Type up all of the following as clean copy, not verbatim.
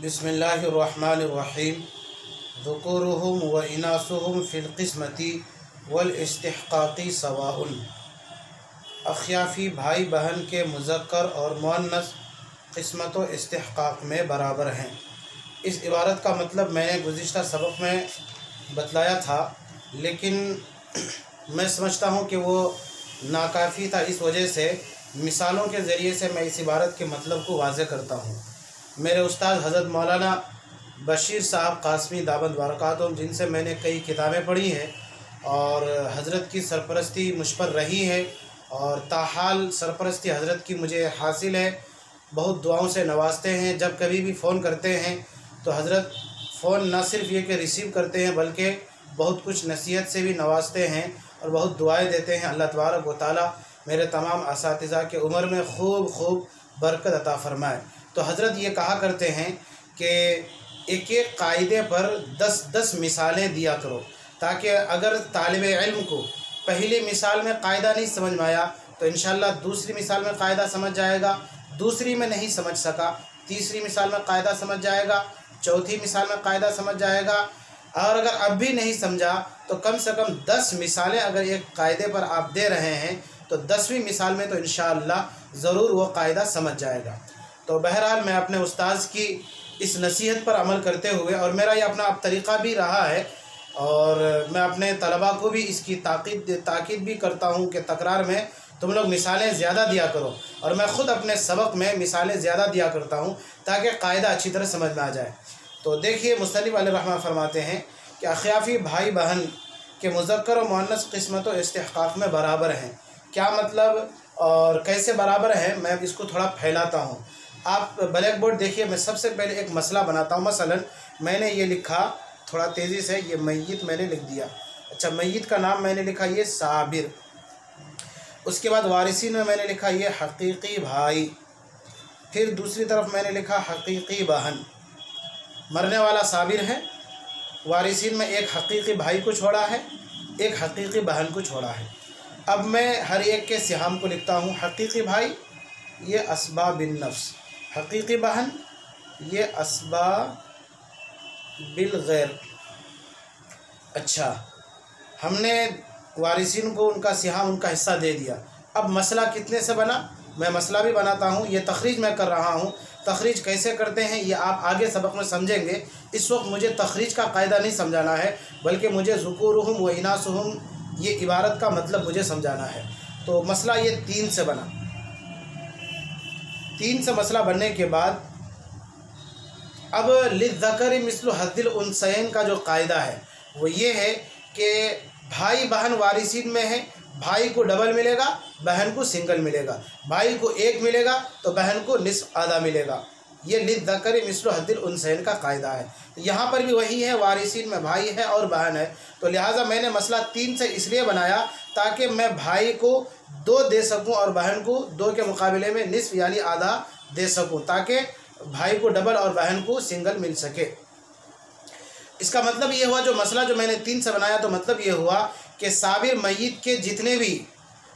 बिस्मिल्लाहिर्रहमानिर्रहीम। ज़ुकूरुहुम व इनासुहुम फ़िल क़िस्मति वल इस्तिहक़ाक़ि सवाउन। अख़याफ़ी भाई बहन के मुज़क्कर और मुअन्नस क़िस्मत व इस्तिहक़ाक़ में बराबर हैं। इस इबारत का मतलब मैंने गुज़िश्ता सबक़ में बतलाया था, लेकिन मैं समझता हूँ कि वो नाकाफ़ी था। इस वजह से मिसालों के ज़रिए से मैं इस इबारत के मतलब को वाज़ेह करता हूँ। मेरे उस्ताद हज़रत मौलाना बशीर साहब कासमी दामद बरकातुहुम, जिनसे मैंने कई किताबें पढ़ी हैं और हज़रत की सरपरस्ती मुझ पर रही है और ताहाल सरपरस्ती हज़रत की मुझे हासिल है। बहुत दुआओं से नवाजते हैं। जब कभी भी फ़ोन करते हैं तो हज़रत फ़ोन न सिर्फ़ ये कि रिसीव करते हैं, बल्कि बहुत कुछ नसीहत से भी नवाजते हैं और बहुत दुआएं देते हैं। अल्लाह तबारक व तआला मेरे तमाम असातिज़ा के उम्र में खूब बरकत अता फ़रमाए। तो हज़रत ये कहा करते हैं कि एक एक कायदे पर 10-10 मिसालें दिया करो, ताकि अगर तालिब इल्म को पहली मिसाल में कायदा नहीं समझ में आया तो इंशाअल्लाह दूसरी मिसाल में कायदा समझ जाएगा, दूसरी में नहीं समझ सका तीसरी मिसाल में कायदा समझ जाएगा, चौथी मिसाल में कायदा समझ जाएगा, और अगर अब भी नहीं समझा तो कम से कम 10 मिसालें अगर एक कायदे पर आप दे रहे हैं तो 10वीं मिसाल में तो इंशाअल्लाह ज़रूर वो कायदा समझ जाएगा। तो बहरहाल मैं अपने उस्ताद की इस नसीहत पर अमल करते हुए, और मेरा ये अपना अब तरीक़ा भी रहा है, और मैं अपने तलबा को भी इसकी ताकीद भी करता हूँ कि तकरार में तुम लोग मिसालें ज़्यादा दिया करो, और मैं ख़ुद अपने सबक में मिसालें ज़्यादा दिया करता हूँ ताकि कायदा अच्छी तरह समझ में आ जाए। तो देखिए, मुसन्निफ़ अलैहिर्रहमा फरमाते हैं कि अख़याफ़ी भाई बहन के मुज़क्कर और मुअन्नस क़िस्मत व इस्तिहक़ाक़ में बराबर हैं। क्या मतलब और कैसे बराबर हैं, मैं इसको थोड़ा फैलाता हूँ। आप ब्लैक बोर्ड देखिए, मैं सबसे पहले एक मसला बनाता हूँ। मसलन मैंने ये लिखा, थोड़ा तेज़ी से, ये मैयत मैंने लिख दिया। अच्छा, मैयत का नाम मैंने लिखा ये साबिर। उसके बाद वारिसीन में मैंने लिखा ये हकीकी भाई। फिर दूसरी तरफ मैंने लिखा हकीकी बहन। मरने वाला साबिर है, वारिसीन में एक हकीकी भाई को छोड़ा है, एक हकीकी बहन को छोड़ा है। अब मैं हर एक के सिहाम को लिखता हूँ। हकीकी भाई ये अस्बा बिन नफ्स, हकीकी बहन ये अस्बा बिल गैर। अच्छा, हमने वारिसीन को उनका सिहाम, उनका हिस्सा दे दिया। अब मसला कितने से बना, मैं मसला भी बनाता हूँ। ये तखरीज मैं कर रहा हूँ। तखरीज कैसे करते हैं ये आप आगे सबक में समझेंगे। इस वक्त मुझे तखरीज का कायदा नहीं समझाना है, बल्कि मुझे ज़ुकूरुहुम व इनासुहुम ये इबारत का मतलब मुझे समझाना है। तो मसला ये 3 से बना। 3 से मसला बनने के बाद अब लिज़्ज़करि मिस्लु हज़्ज़िल उन्सयैन का जो कायदा है वो ये है कि भाई बहन वारिसीन में है, भाई को डबल मिलेगा, बहन को सिंगल मिलेगा। भाई को 1 मिलेगा तो बहन को निस्फ़ आधा मिलेगा। ये लिज़्ज़करि मिस्लु हज़्ज़िल उन्सयैन का कायदा है। यहाँ पर भी वही है, वारिसीन में भाई है और बहन है। तो लिहाजा मैंने मसला 3 से इसलिए बनाया ताकि मैं भाई को 2 दे सकूँ और बहन को 2 के मुकाबले में निस्फ़ यानी आधा दे सकूँ, ताकि भाई को डबल और बहन को सिंगल मिल सके। इसका मतलब ये हुआ, जो मसला जो मैंने 3 से बनाया, तो मतलब ये हुआ कि साबिर मैयत के जितने भी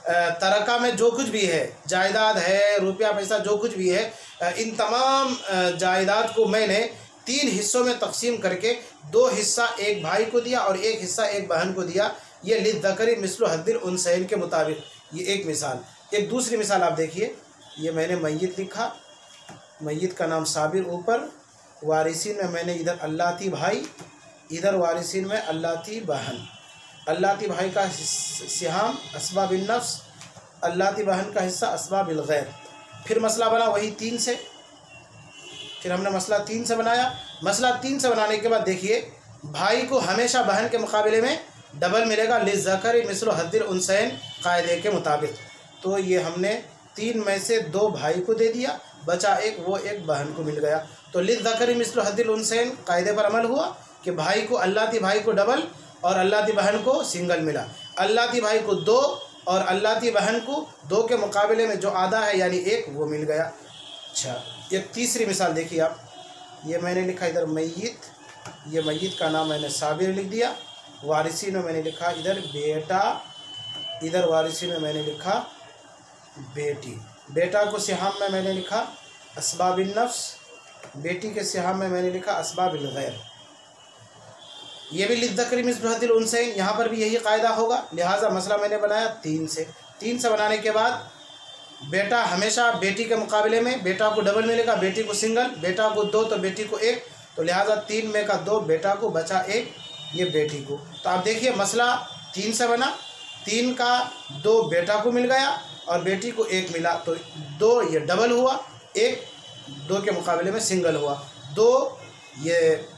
तरका में जो कुछ भी है, जायदाद है, रुपया पैसा जो कुछ भी है, इन तमाम जायदाद को मैंने 3 हिस्सों में तकसीम करके 2 हिस्सा एक भाई को दिया और 1 हिस्सा एक बहन को दिया। ये लिज़्ज़करि मिस्लु हज़्ज़िल उन्सयैन के मुताबिक। ये एक मिसाल। एक दूसरी मिसाल आप देखिए, ये मैंने मैयत लिखा, मैयत का नाम साबिर ऊपर, वारिसीन में मैंने इधर अल्लाती भाई, इधर वारिसीन में अल्लाती बहन। अल्लाती भाई का सिहाम अस्बा बिन नफ्स, अल्लाती बहन का हिस्सा अस्बा बिल गैर। फिर मसला बना वही 3 से। फिर हमने मसला 3 से बनाया। मसला 3 से बनाने के बाद देखिए, भाई को हमेशा बहन के मुकाबले में डबल मिलेगा, लिज़्ज़करि मिस्लु हज़्ज़िल उन्सयैन कायदे के मुताबिक। तो ये हमने 3 में से 2 भाई को दे दिया, बचा 1, वो 1 बहन को मिल गया। तो लिज़्ज़करि मिस्लु हज़्ज़िल उन्सयैन कायदे पर अमल हुआ कि भाई को अल्लाती भाई को डबल और अल्लाती बहन को सिंगल मिला। अल्लाती भाई को 2 और अल्लाती बहन को 2 के मुकाबले में जो आधा है यानी 1 वो मिल गया। अच्छा, एक तीसरी मिसाल देखिए आप। ये मैंने लिखा इधर मैयत, ये मैयत का नाम मैंने साबिर लिख दिया। वारिसीन में मैंने लिखा इधर बेटा, इधर वारिसीन में मैंने लिखा बेटी। बेटा को सिहाम में मैंने लिखा अस्बा बिन नफ्स, बेटी के सिहाम में मैंने लिखा अस्बाबिल गैर। ये भी लिज़्ज़करी मिस्लु हज़्ज़िल उन्सयैन, यहाँ पर भी यही कायदा होगा। लिहाजा मसला मैंने बनाया 3 से। 3 से बनाने के बाद बेटा हमेशा बेटी के मुकाबले में बेटा को डबल मिलेगा, बेटी को सिंगल, बेटा को 2 तो बेटी को 1, तो लिहाजा 3 में का 2 बेटा को, बचा 1 ये बेटी को। तो आप देखिए मसला 3 से बना, 3 का 2 बेटा को मिल गया और बेटी को 1 मिला, तो 2 ये डबल हुआ, 1 2 के मुकाबले में सिंगल हुआ, 2 ये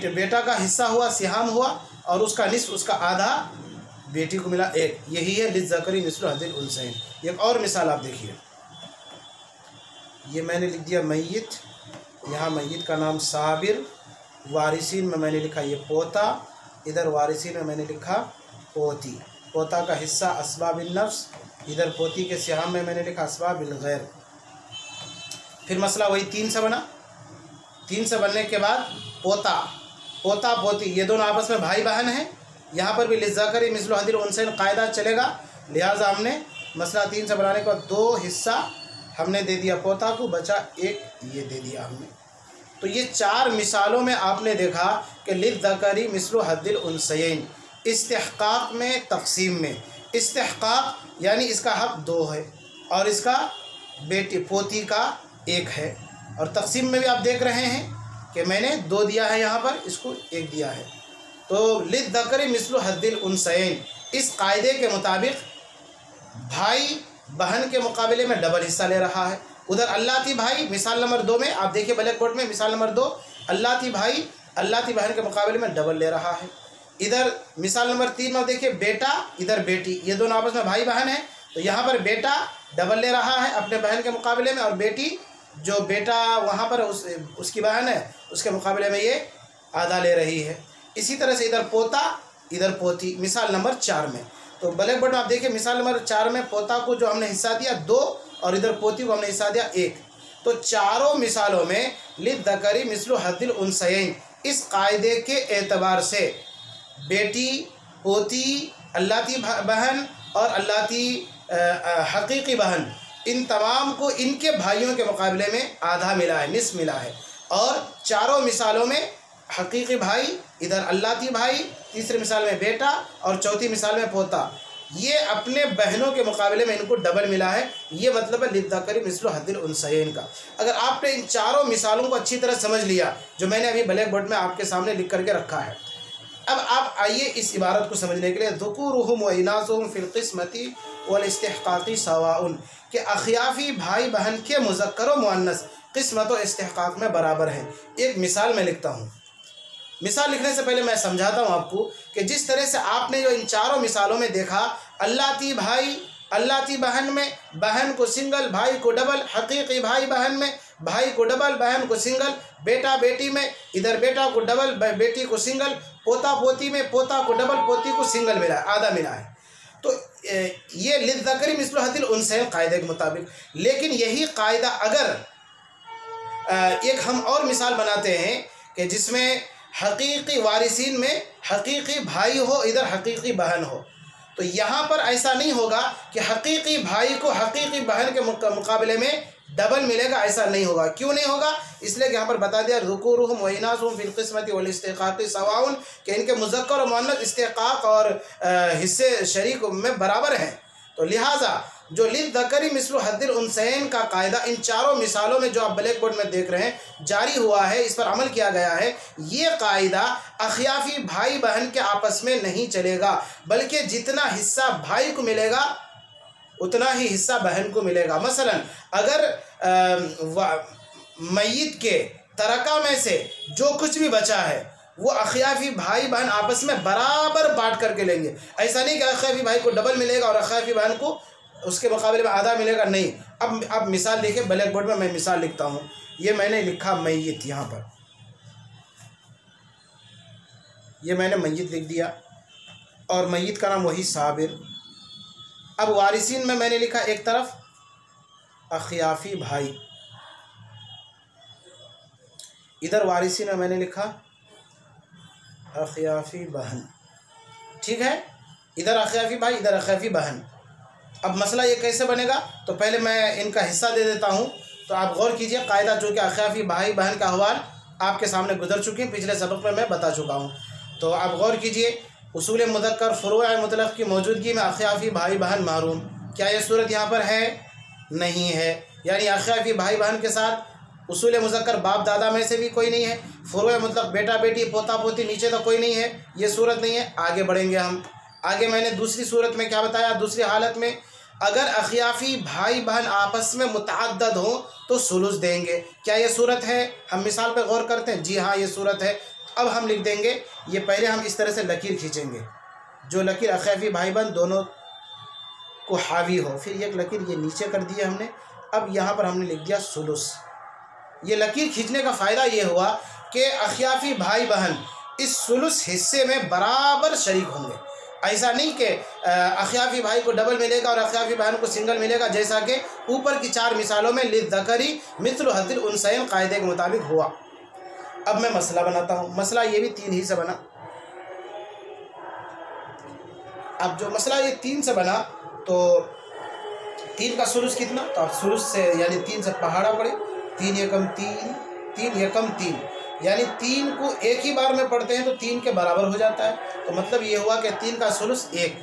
बेटा का हिस्सा हुआ, सिहाम हुआ, और उसका निस्फ उसका आधा बेटी को मिला 1। यही है लिज़्ज़करी मिस्लु हज़्ज़िल उन्सयैन। एक और मिसाल आप देखिए, ये मैंने लिख दिया मय्यत, यहाँ मय्यत का नाम साबिर, वारिसीन में मैंने लिखा ये पोता, इधर वारिसीन में मैंने लिखा पोती। पोता का हिस्सा अस्बाबिल नफ्स, इधर पोती के सिहाम में मैंने लिखा अस्बाबिल गैर। फिर मसला वही 3 से बना। 3 से बनने के बाद पोता पोती ये दोनों आपस में भाई बहन हैं, यहाँ पर भी लिज़्ज़करी मिस्लु हज़्ज़िल उन्सयैन कायदा चलेगा। लिहाजा हमने मसला 3 से बनाने के बाद 2 हिस्सा हमने दे दिया पोता को, बचा 1 ये दे दिया हमने। तो ये 4 मिसालों में आपने देखा कि लिज़्ज़करी मिस्लु हज़्ज़िल उन्सयैन इस्तिहक़ाक़ में, तक़सीम में। इस्तिहक़ाक़ यानी इसका हक़ 2 है और इसका बेटी पोती का 1 है, और तक़सीम में भी आप देख रहे हैं कि मैंने 2 दिया है, यहाँ पर इसको 1 दिया है। तो लिज़्ज़करी मिस्लु हज़्ज़िल उन्सयैन इस कायदे के मुताबिक भाई बहन के मुकाबले में डबल हिस्सा ले रहा है। उधर अल्लाती भाई मिसाल नंबर 2 में आप देखिए ब्लैक बोर्ड में, मिसाल नंबर 2 अल्लाती भाई अल्लाती बहन के मुकाबले में डबल ले रहा है। इधर मिसाल नंबर 3 में देखिए बेटा, इधर बेटी, ये दोनों आपस में भाई बहन हैं, तो यहाँ पर बेटा डबल ले रहा है अपने बहन के मुकाबले में, और बेटी जो बेटा वहाँ पर उसकी बहन है उसके मुकाबले में ये आधा ले रही है। इसी तरह से इधर पोता इधर पोती मिसाल नंबर 4 में। तो ब्लैक बोर्ड में आप देखिए मिसाल नंबर 4 में पोता को जो हमने हिस्सा दिया 2 और इधर पोती को हमने हिस्सा दिया 1। तो चारों मिसालों में लिज़्ज़करी मिस्लु हज़्ज़िल उन्सयैन इस कायदे के एतबार से बेटी, पोती, अल्लाती बहन और अल्लाती हकीकी बहन, इन तमाम को इनके भाइयों के मुकाबले में आधा मिला है, निस्फ मिला है। और चारों मिसालों में हकीकी भाई, इधर अल्लाती भाई, तीसरी मिसाल में बेटा और चौथी मिसाल में पोता, ये अपने बहनों के मुकाबले में इनको डबल मिला है। ये मतलब है लिज़्ज़करी मिस्लु हज़्ज़िल उन्सयैन का। अगर आपने इन चारों मिसालों को अच्छी तरह समझ लिया, जो मैंने अभी ब्लैक बोर्ड में आपके सामने लिख करके रखा है, अब आप आइए इस इबारत को समझने के लिए, ज़ुकूरुहुम व इनासुहुम फिल क़िस्मति वल इस्तिहक़ाक़ि सवाउन, कि अख़ियाफ़ी भाई बहन के मुज़क्कर व मुअन्नस क़िस्मत व इस्तिहक़ाक़ में बराबर हैं। एक मिसाल मैं लिखता हूँ। मिसाल लिखने से पहले मैं समझाता हूँ आपको कि जिस तरह से आपने जो इन चारों मिसालों में देखा, अल्लाती भाई अल्लाती बहन में बहन को सिंगल, भाई को डबल, हकीकी भाई बहन में भाई को डबल, बहन को सिंगल, बेटा बेटी में इधर बेटा को डबल, बेटी को सिंगल, पोता पोती में पोता को डबल, पोती को सिंगल मिला है, आधा मिला है। तो ये लिज़्ज़करी मिस्लु हज़्ज़िल उन्सयैन कायदे के मुताबिक। लेकिन यही कायदा अगर एक हम और मिसाल बनाते हैं कि जिसमें हकीकी वारिसीन में हकीकी भाई हो, इधर हकीकी बहन हो, तो यहाँ पर ऐसा नहीं होगा कि हकीकी भाई को हकीकी बहन के मुकाबले में डबल मिलेगा, ऐसा नहीं होगा। क्यों नहीं होगा? इसलिए कि यहाँ पर बता दिया ज़ुकूरुहुम व इनासुहुम फिल क़िस्मति वल इस्तिहक़ाक़ि सवाउन, कि इनके मुज़क्कर और मुअन्नस इस्तिहक़ाक़ और हिस्से शरीक में बराबर हैं। तो लिहाजा जो लिज़्ज़करी मिस्लु हज़्ज़िल उन्सयैन का कायदा इन चारों मिसालों में जो आप ब्लैक बोर्ड में देख रहे हैं जारी हुआ है, इस पर अमल किया गया है। ये कायदा अख़ियाफ़ी भाई बहन के आपस में नहीं चलेगा, बल्कि जितना हिस्सा भाई को मिलेगा उतना ही हिस्सा बहन को मिलेगा। मसलन अगर मय्यत के तरका में से जो कुछ भी बचा है वो अख़ियाफ़ी भाई बहन आपस में बराबर बांट करके लेंगे। ऐसा नहीं कि अख़ियाफ़ी भाई को डबल मिलेगा और अख़ियाफ़ी बहन को उसके मुकाबले में आधा मिलेगा, नहीं। अब मिसाल देखिए, ब्लैक बोर्ड में मैं मिसाल लिखता हूँ। ये मैंने लिखा मय्यत, यहाँ पर ये मैंने मय्यत लिख दिया और मय्यत का नाम वही साबिर। अब वारिसीन में मैंने लिखा एक तरफ अख़ियाफ़ी भाई, इधर वारिसीन में मैंने लिखा अख़ियाफ़ी बहन, ठीक है। इधर अख़ियाफ़ी भाई, इधर अख़ियाफ़ी बहन। अब मसला ये कैसे बनेगा, तो पहले मैं इनका हिस्सा दे देता हूँ। तो आप गौर कीजिए, कायदा चूँकि अख्याफी भाई बहन का अहवाल आपके सामने गुजर चुके हैं, पिछले सबक में मैं बता चुका हूँ। तो आप गौर कीजिए, उसूल मुदक्कर फ़ुरूअ मुतलक़ की मौजूदगी में अख्याफी भाई बहन महरूम, क्या ये सूरत यहाँ पर है? नहीं है। यानी अख्याफी भाई बहन के साथ उसूल मुज़क्कर बाप दादा में से भी कोई नहीं है, फ़ुरूअ मतलब बेटा बेटी पोता पोती नीचे तो कोई नहीं है, ये सूरत नहीं है। आगे बढ़ेंगे हम। आगे मैंने दूसरी सूरत में क्या बताया? दूसरी हालत में अगर अख्याफी भाई बहन आपस में मुतअद्दद हो तो सुलुस देंगे, क्या ये सूरत है? हम मिसाल पे गौर करते हैं, जी हाँ ये सूरत है। अब हम लिख देंगे, ये पहले हम इस तरह से लकीर खींचेंगे, जो लकीर अख्याफी भाई बहन दोनों को हावी हो, फिर एक लकीर ये नीचे कर दिया हमने। अब यहाँ पर हमने लिख दिया सुलुस। ये लकीर खींचने का फ़ायदा ये हुआ कि अख्याफी भाई बहन इस सुलुस हिस्से में बराबर शरीक होंगे। ऐसा नहीं कि अख्याफी भाई को डबल मिलेगा और अख्याफी बहन को सिंगल मिलेगा, जैसा कि ऊपर की 4 मिसालों में लिज़्ज़करी मिस्लु हज़्ज़िल उन्सयैन कायदे के मुताबिक हुआ। अब मैं मसला बनाता हूँ। मसला ये भी 3 ही से बना। अब जो मसला ये 3 से बना, तो 3 का सुलुस कितना? तो आप सुलुस से यानी 3 से पहाड़ा पड़े, 3 एकम 3, 3 एकम 3, यानी 3 को एक ही बार में पढ़ते हैं तो 3 के बराबर हो जाता है। तो मतलब ये हुआ कि 3 का सुलुस 1,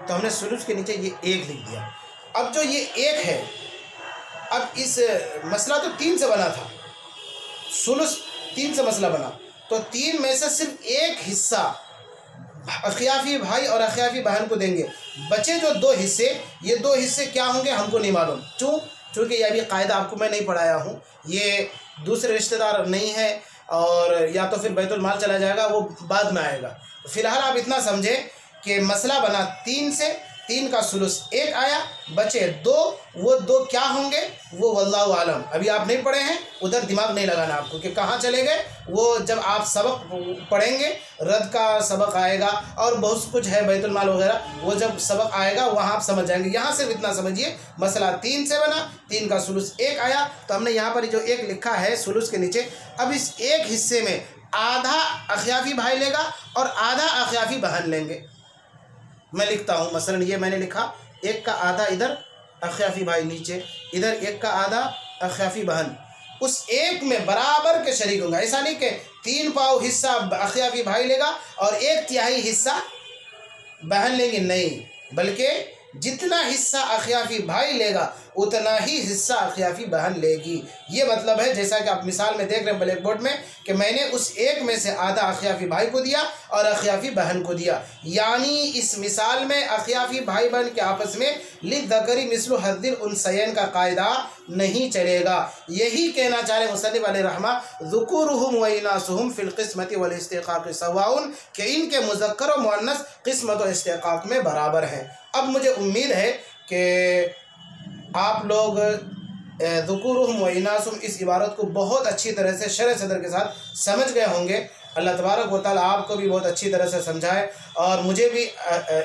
तो हमने सुलुस के नीचे ये 1 लिख दिया। अब जो ये 1 है, अब इस मसला तो 3 से बना था, सुलुस 3 से मसला बना, तो 3 में से सिर्फ 1 हिस्सा अख्याफी भाई और अख्याफी बहन को देंगे। बचे जो 2 हिस्से, ये 2 हिस्से क्या होंगे हमको नहीं मालूम। चूँकि यह भी कायदा आपको मैं नहीं पढ़ाया हूँ, ये दूसरे रिश्तेदार नहीं है, और या तो फिर बैतुल माल चला जाएगा, वो बाद में आएगा। फ़िलहाल आप इतना समझें कि मसला बना 3 से, 3 का सुलुस 1 आया, बचे 2, वो 2 क्या होंगे वो वल्लाहु आलम। अभी आप नहीं पढ़े हैं, उधर दिमाग नहीं लगाना आपको कि कहाँ चले गए। वो जब आप सबक पढ़ेंगे, रद का सबक आएगा और बहुत कुछ है बैतुल माल वगैरह, वो जब सबक आएगा वहाँ आप समझ जाएंगे। यहाँ सिर्फ इतना समझिए, मसला 3 से बना, 3 का सुलुस 1 आया, तो हमने यहाँ पर जो 1 लिखा है सुलुस के नीचे, अब इस 1 हिस्से में आधा अख्याफी भाई लेगा और आधा अख्याफी बहन लेंगे। मैं लिखता हूँ, मसलन ये मैंने लिखा, 1 का आधा इधर अख्याफी भाई नीचे, इधर 1 का आधा अख्याफी बहन, उस 1 में बराबर के शरीक होंगे। ऐसा नहीं कि 3 पाव हिस्सा अख्याफी भाई लेगा और 1/3 हिस्सा बहन लेंगे, नहीं, बल्कि जितना हिस्सा अख्याफी भाई लेगा उतना ही हिस्सा अख्याफी बहन लेगी। ये मतलब है, जैसा कि आप मिसाल में देख रहे हैं ब्लैक बोर्ड में, कि मैंने उस 1 में से आधा अख्याफी भाई को दिया और अख्याफी बहन को दिया। यानी इस मिसाल में अख्याफी भाई बहन के आपस में लिज़्ज़करी मिस्लु हज़्ज़िल उन्सयैन का कायदा नहीं चलेगा। यही कहना चाह रहे मुसन्निफ़ अलैहिर्रहमा, ज़ुकूरुहुम व इनासुहुम फ़िल क़िस्मति वल इस्तिक़ाक़ सवाउन, कि इनके मुज़क्कर और मुअन्नस क़िस्मत और इस्तिक़ाक़ में बराबर हैं। अब मुझे उम्मीद है कि आप लोग ज़ुकूरुहुम व इनासुहुम इस इबारत को बहुत अच्छी तरह से शरह सदर के साथ समझ गए होंगे। अल्लाह तबारक व तआला आपको भी बहुत अच्छी तरह से समझाए और मुझे भी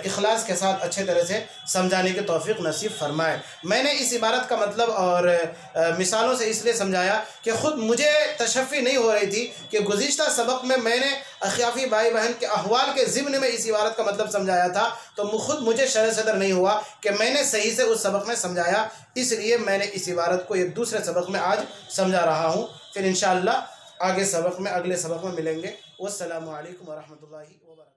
इखलास के साथ अच्छे तरह से समझाने की तौफीक नसीब फरमाए। मैंने इस इबारत का मतलब और मिसालों से इसलिए समझाया कि ख़ुद मुझे तशफ़ी नहीं हो रही थी कि गुज़िश्ता सबक में मैंने अख्याफी भाई बहन के अहवाल के ज़िम्न में इस इबारत का मतलब समझाया था, तो ख़ुद मुझे शरह सदर नहीं हुआ कि मैंने सही से उस सबक में समझाया। इसलिए मैंने इस इबारत को एक दूसरे सबक में आज समझा रहा हूँ। फिर इंशाअल्लाह आगे सबक में, अगले सबक में मिलेंगे। वस्सलामु अलैकुम व रहमतुल्लाहि व बरकातुहू।